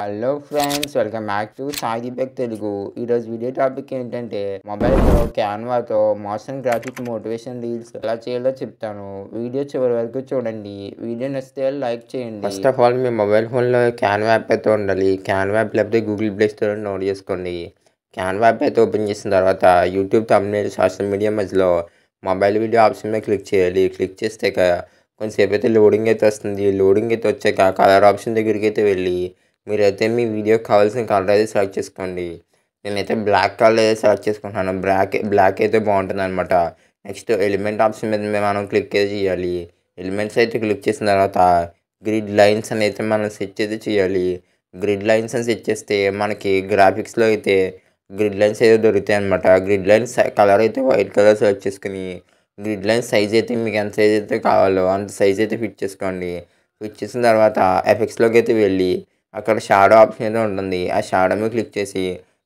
Hello friends, welcome back to Sai Deepak Telugu. ఈరోజు video topic ఏంటంటే మొబైల్‌లో క్యాన్వాతో మోషన్ గ్రాఫిక్ మోటివేషన్ రీల్స్ ఎలా చేయాలో చెప్తాను. వీడియో చివరి వరకు చూడండి. వీడియో నచ్చితే లైక్ చేయండి. First of all me mobile ఫోన్‌లో క్యాన్వా యాప్ అయితే ఉండాలి. క్యాన్వా యాప్ లేకపోతే గూగుల్ ప్లే స్టోర్‌లో డౌన్లోడ్ చేసుకోండి. క్యాన్వా యాప్ అయితే ఓపెన్ చేసిన తర్వాత యూట్యూబ్ థంబ్‌నెయిల్ సోషల్ మీడియా మధ్యలో మొబైల్ వీడియో ఆప్షన్ మీద క్లిక్ చేయాలి. క్లిక్ చేస్తే కొంచెంసేపు అయితే లోడింగ్ అయితే వస్తుంది. లోడింగ్ అయితే వచ్చాక కలర్ ఆప్షన్ దగ్గరికి అయితే వెళ్ళి మీరైతే మీ వీడియోకి కావాల్సిన కలర్ అయితే సెలెక్ట్ చేసుకోండి. నేనైతే బ్లాక్ కలర్ అయితే సెలెక్ట్ చేసుకుంటున్నాను. బ్లాక్ అయితే బాగుంటుందన్నమాట. నెక్స్ట్ ఎలిమెంట్ ఆప్షన్ మీద మనం క్లిక్ అయితే చేయాలి. ఎలిమెంట్స్ అయితే క్లిక్ చేసిన తర్వాత గ్రిడ్ లైన్స్ అని అయితే మనం సెట్ అయితే చేయాలి. గ్రిడ్ లైన్స్ అని సెట్ చేస్తే మనకి గ్రాఫిక్స్లో అయితే గ్రిడ్ లైన్స్ అయితే దొరుకుతాయి అనమాట. గ్రిడ్ లైన్స్ కలర్ అయితే వైట్ కలర్ సెలెక్ట్ చేసుకుని గ్రిడ్ లైన్స్ సైజ్ అయితే మీకు ఎంత సైజ్ అయితే కావాలో అంత సైజ్ అయితే ఫిట్ చేసుకోండి. ఫిట్ చేసిన తర్వాత ఎఫెక్ట్స్లోకి అయితే వెళ్ళి అక్కడ షాడో ఆప్షన్ అయితే ఉంటుంది. ఆ షాడో మీద క్లిక్ చేసి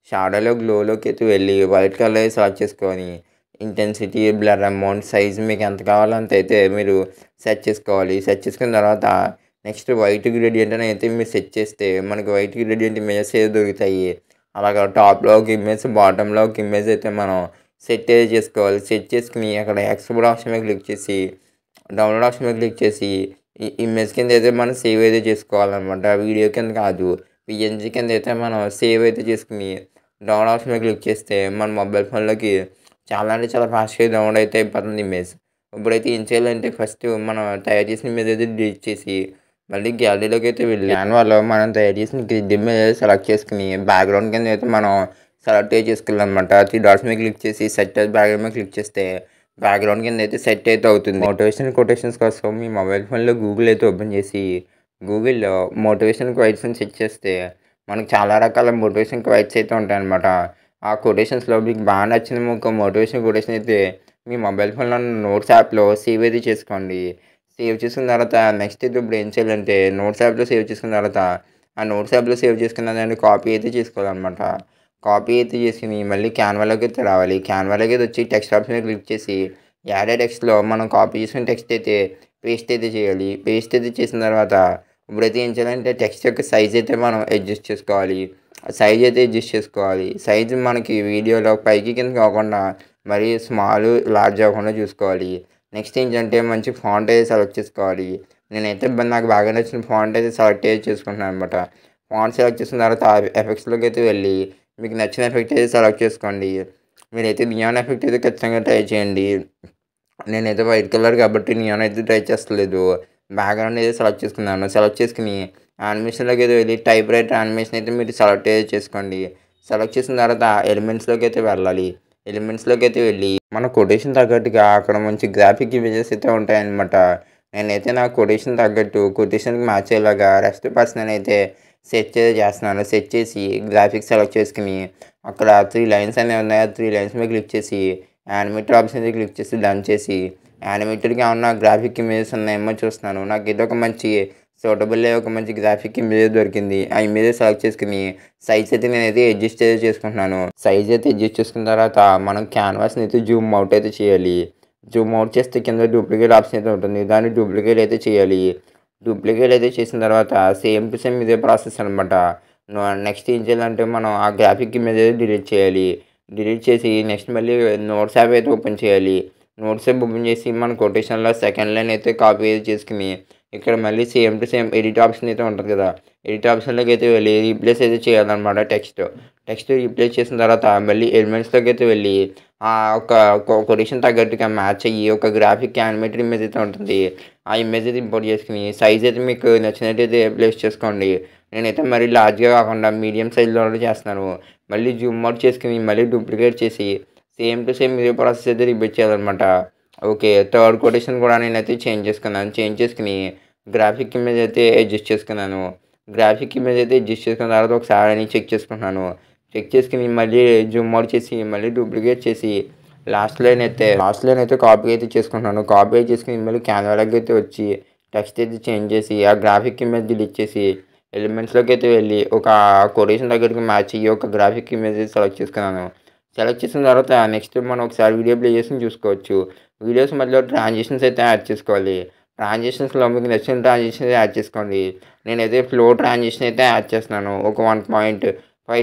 షాడోలో గ్లోలోకి అయితే వెళ్ళి వైట్ కలర్ సెలెక్ట్ చేసుకొని ఇంటెన్సిటీ, బ్లర్, అమౌంట్, సైజ్ మీకు ఎంత కావాలో అంత అయితే మీరు సెట్ చేసుకోవాలి. సెట్ చేసుకున్న తర్వాత నెక్స్ట్ వైట్ గ్రేడియంట్ అని అయితే మీరు సెట్ చేస్తే మనకి వైట్ గ్రేడియంట్ ఇమేజెస్ అయితే దొరుకుతాయి. అలాగా టాప్లో ఒక ఇమేజ్, బాటంలో ఒక ఇమేజ్ అయితే మనం సెట్ అయితే చేసుకోవాలి. సెట్ చేసుకుని అక్కడ ఎక్స్పోర్ట్ ఆప్షన్ మీద క్లిక్ చేసి డౌన్లోడ్ ఆప్షన్ మీద క్లిక్ చేసి ఈ ఇమేజ్ కింద అయితే మనం సేవ్ అయితే చేసుకోవాలన్నమాట. వీడియో కింద కాదు, పిఎన్జీ కింద అయితే మనం సేవ్ అయితే చేసుకుని డౌన్లోడ్ ఆప్షన్ మీద క్లిక్ చేస్తే మన మొబైల్ ఫోన్లోకి చాలా అంటే చాలా ఫాస్ట్గా డౌన్లోడ్ అయితే అయిపోతుంది ఇమేజ్. ఇప్పుడైతే ఏం చేయాలంటే ఫస్ట్ మనం తయారు చేసిన ఇమేజ్ అయితే డిలీట్ చేసి మళ్ళీ గ్యాలరీలోకి అయితే వెళ్ళి క్యాన్వాలో మనం తయారు చేసిన గ్రిడ్ ఇమేజ్ సెలెక్ట్ చేసుకుని బ్యాక్గ్రౌండ్ కింద అయితే మనం సెలెక్ట్ చేసుకోవాలన్నమాట. 3 డాట్స్ మీద క్లిక్ చేసి సెట్ బ్యాక్గ్రౌండ్ మీద క్లిక్ చేస్తే బ్యాక్గ్రౌండ్ కింద అయితే సెట్ అయితే అవుతుంది. కొటేషన్స్ కోసం మీ మొబైల్ ఫోన్లో గూగుల్ అయితే ఓపెన్ చేసి గూగుల్లో మోటివేషన్ క్వైట్స్ అని సెట్ చేస్తే మనకు చాలా రకాల మోటివేషన్ క్వైట్స్ అయితే ఉంటాయన్నమాట. ఆ కొటేషన్స్లో మీకు బాగా నచ్చిన ఒక మోటివేషన్ కొటేషన్ అయితే మీ మొబైల్ ఫోన్లో నోట్స్ యాప్లో సేవ్ అయితే చేసుకోండి. సేవ్ చేసుకున్న తర్వాత నెక్స్ట్ అయితే ఇప్పుడు ఏం చేయాలంటే నోట్స్ యాప్లో సేవ్ చేసుకున్న తర్వాత ఆ నోట్స్ యాప్లో సేవ్ చేసుకున్న దాన్ని కాపీ అయితే చేసుకోవాలన్నమాట. కాపీ అయితే చేసుకుని మళ్ళీ క్యాన్వాలోకి అయితే రావాలి. క్యాన్వాలోకి అయితే వచ్చి టెక్స్ట్ ఆప్షన్ మీద క్లిక్ చేసి యాడ్ టెక్స్ట్‌లో మనం కాపీ చేసిన టెక్స్ట్ అయితే పేస్ట్ అయితే చేయాలి. పేస్ట్ అయితే చేసిన తర్వాత ఇప్పుడైతే ఏం చేయాలంటే టెక్స్ట్ యొక్క సైజ్ అయితే మనం అడ్జస్ట్ చేసుకోవాలి. సైజ్ అయితే అడ్జస్ట్ చేసుకోవాలి. సైజ్ మనకి వీడియోలో పైకి కింద కాకుండా మరీ స్మాల్, లార్జ్ అవ్వకుండా చూసుకోవాలి. నెక్స్ట్ ఏంటంటే మంచి ఫాంట్ అయితే సెలెక్ట్ చేసుకోవాలి. నేనైతే నాకు బాగా నచ్చిన ఫాంట్ అయితే సెలెక్ట్ అయితే చేసుకుంటున్నాను అనమాట. ఫాంట్ సెలెక్ట్ చేసిన తర్వాత ఎఫెక్ట్స్‌లోకి అయితే వెళ్ళి మీకు నచ్చిన ఎఫెక్ట్ అయితే సెలెక్ట్ చేసుకోండి. మీరైతే నియాన్ ఎఫెక్ట్ అయితే ఖచ్చితంగా ట్రై చేయండి. నేనైతే వైట్ కలర్ కాబట్టి నియాన్ అయితే ట్రై చేస్తలేదు. బ్యాక్గ్రౌండ్ అయితే సెలెక్ట్ చేసుకున్నాను. సెలెక్ట్ చేసుకుని యానిమేషన్‌లోకి అయితే వెళ్ళి టైప్ రైటర్ యానిమేషన్ అయితే మీరు సెలెక్ట్ అయితే చేసుకోండి. సెలెక్ట్ చేసిన తర్వాత ఎలిమెంట్స్‌లోకి అయితే వెళ్ళాలి. ఎలిమెంట్స్‌లోకి అయితే వెళ్ళి మన కొటేషన్ తగ్గట్టుగా అక్కడ మంచి గ్రాఫిక్ ఇమేజెస్ అయితే ఉంటాయన్నమాట. నేనైతే నా కొటేషన్ తగ్గట్టు కొటేషన్‌కి మ్యాచ్ అయ్యేలాగా రెస్ట్ పర్సన్ అయితే సెట్ అయితే చేస్తున్నాను. సెట్ చేసి గ్రాఫిక్స్ సెలెక్ట్ చేసుకుని అక్కడ 3 లైన్స్ అనేవి ఉన్నాయి. ఆ 3 లైన్స్ మీద క్లిక్ చేసి యానిమేటర్ ఆప్షన్ మీద క్లిక్ చేసి డన్ చేసి యానిమేటెడ్‌గా ఉన్న గ్రాఫిక్ ఇమేజెస్ ఉన్నాయేమో చూస్తున్నాను. నాకు ఇది ఒక మంచి సూటబుల్ ఒక మంచి గ్రాఫిక్ ఇమేజ్ దొరికింది. ఆ ఇమేజ్ సెలెక్ట్ చేసుకుని సైజ్ అయితే నేనైతే అడ్జస్ట్ అయితే చేసుకుంటున్నాను. సైజ్ అయితే అడ్జస్ట్ చేసుకున్న తర్వాత మనం క్యాన్వాస్‌ని అయితే జూమ్ అవుట్ అయితే చేయాలి. జూమ్ అవుట్ చేస్తే కింద డూప్లికేట్ ఆప్షన్ అయితే ఉంటుంది. దాన్ని డూప్లికేట్ అయితే చేయాలి. డూప్లికేట్ అయితే చేసిన తర్వాత సేమ్ టు సేమ్ ఇదే ప్రాసెస్ అనమాట. నెక్స్ట్ ఏం చేయాలంటే మనం ఆ గ్రాఫిక్ ఇమేజ్ అయితే డిలీట్ చేయాలి. డిలీట్ చేసి నెక్స్ట్ మళ్ళీ నోట్స్ యాప్ అయితే ఓపెన్ చేయాలి. నోట్స్ యాప్ ఓపెన్ చేసి మన కొటేషన్‌లో సెకండ్ లైన్ అయితే కాపీ అయితే చేసుకుని ఇక్కడ మళ్ళీ same to same edit option అయితే ఉంటుంది కదా! ఎడిట్ ఆప్షన్‌లోకి అయితే వెళ్ళి రీప్లేస్ అయితే చేయాలన్నమాట టెక్స్ట్. టెక్స్ట్ రీప్లేస్ చేసిన తర్వాత మళ్ళీ ఎలిమెంట్స్‌లోకి అయితే వెళ్ళి ఒక కొటేషన్ తగ్గట్టుగా మ్యాచ్ అయ్యి ఒక గ్రాఫిక్ యానిమేటెడ్ ఇమేజ్ అయితే ఉంటుంది. ఆ ఇమేజ్ అయితే ఇంపోర్ట్ చేసుకొని సైజ్ అయితే మీకు నచ్చినట్టయితే ప్లేస్ చేసుకోండి. నేనైతే మరీ లార్జ్‌గా కాకుండా మీడియం సైజ్‌లోనే చేస్తున్నాను. మళ్ళీ జూమ్ అవుట్ చేసుకొని మళ్ళీ డూప్లికేట్ చేసి సేమ్ టు సేమ్ ఇదే ప్రాసెస్ అయితే రిపీట్ చేయాలన్నమాట. ఓకే. థర్డ్ కొటేషన్ కూడా నేనైతే చేంజ్ చేసుకున్నాను. చేంజ్ చేసుకొని గ్రాఫిక్ ఇమేజ్ అయితే అడ్జస్ట్ చేసుకున్నాను. గ్రాఫిక్ ఇమేజ్ అయితే అడ్జస్ట్ చేసుకున్న తర్వాత ఒకసారి అని చెక్ చేసుకుంటున్నాను. చెక్ చేసుకొని మళ్ళీ జూమ్ అవుట్ చేసి మళ్ళీ డూప్లికేట్ చేసి లాస్ట్ లైన్ అయితే కాపీ అయితే చేసుకుంటున్నాను. కాపీ అయితే చేసుకొని మళ్ళీ కెమెరాకి అయితే వచ్చి టెక్స్ట్ అయితే చేంజ్ చేసి ఆ గ్రాఫిక్ ఇమేజ్ డిలీట్ చేసి ఎలిమెంట్స్‌లోకి అయితే వెళ్ళి ఒక కొటేషన్ దగ్గరికి మ్యాచ్ అయ్యి ఒక గ్రాఫిక్ ఇమేజ్ సెలెక్ట్ చేసుకున్నాను. సెలెక్ట్ చేసిన తర్వాత నెక్స్ట్ మనం ఒకసారి వీడియో ప్లే చేసి చూసుకోవచ్చు. వీడియోస్ మధ్యలో ట్రాన్సిషన్స్ అయితే యాడ్ చేసుకోవాలి. ట్రాన్సిషన్స్‌లో మీకు నచ్చిన ట్రాన్సిషన్ యాడ్ చేసుకోండి. నేనైతే ఫ్లో ట్రాన్సిషన్ అయితే యాడ్ చేస్తున్నాను. ఒక 1.5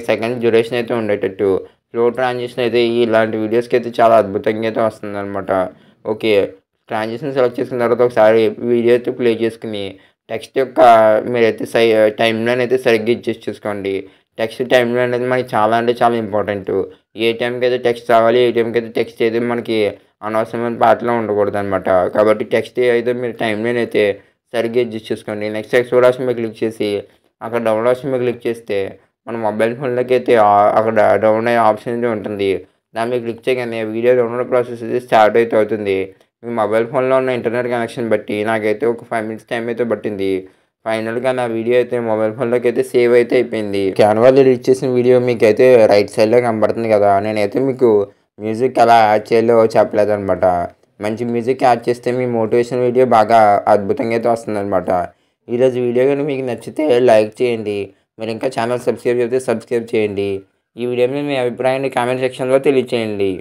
సెకండ్స్ డ్యూరేషన్ అయితే ఉండేటట్టు. ఫ్లో ట్రాన్సిషన్ అయితే ఇలాంటి వీడియోస్‌కి అయితే చాలా అద్భుతంగా అయితే వస్తుందనమాట. ఓకే. ట్రాన్సిషన్ సెలెక్ట్ చేసుకున్న తర్వాత ఒకసారి వీడియో అయితే ప్లే చేసుకొని టెక్స్ట్ యొక్క మీరైతే టైమ్‌లైన్ అయితే సరిగ్గా అడ్జస్ట్ చేసుకోండి. టెక్స్ట్ టైమ్‌లైన్ అనేది మనకి చాలా అంటే చాలా ఇంపార్టెంటు. ఏ టైంకైతే టెక్స్ట్ రావాలి, ఏ టైంకైతే టెక్స్ట్ అయితే మనకి అనవసరమైన పాటలో ఉండకూడదనమాట. కాబట్టి టెక్స్ట్ అయితే మీరు టైమ్‌లైన్ అయితే సరిగ్గా అడ్జస్ట్ చేసుకోండి. నెక్స్ట్ ఎక్స్‌పోర్ట్ ఆప్షన్ మీద క్లిక్ చేసి అక్కడ డౌన్లోడ్ ఆప్షన్ మీద క్లిక్ చేస్తే మన మొబైల్ ఫోన్‌లోకి అయితే అక్కడ డౌన్లోడ్ అయ్యే ఆప్షన్ అయితే ఉంటుంది. దాని మీద క్లిక్ చేయగానే వీడియో డౌన్లోడ్ ప్రాసెస్ అయితే స్టార్ట్ అయితే అవుతుంది. మీ మొబైల్ ఫోన్‌లో ఉన్న ఇంటర్నెట్ కనెక్షన్ బట్టి నాకైతే ఒక 5 మినిట్స్ టైం అయితే పట్టింది. ఫైనల్‌గా నా వీడియో అయితే మొబైల్ ఫోన్‌లోకి అయితే సేవ్ అయితే అయిపోయింది. క్యాన్వాలో ఎడిట్ చేసిన వీడియో మీకైతే రైట్ సైడ్‌లో కనపడుతుంది కదా! నేనైతే మీకు మ్యూజిక్ ఎలా యాడ్ చేయాలో చెప్పలేదనమాట. మంచి మ్యూజిక్ యాడ్ చేస్తే మీ మోటివేషన్ వీడియో బాగా అద్భుతంగా అయితే వస్తుందనమాట. ఈరోజు వీడియో గాని మీకు నచ్చితే లైక్ చేయండి. మీరు ఇంకా ఛానల్ సబ్స్క్రైబ్ చేస్తే సబ్స్క్రైబ్ చేయండి. ఈ వీడియో మీద మీ అభిప్రాయాన్ని కామెంట్ సెక్షన్‌లో తెలియచేయండి.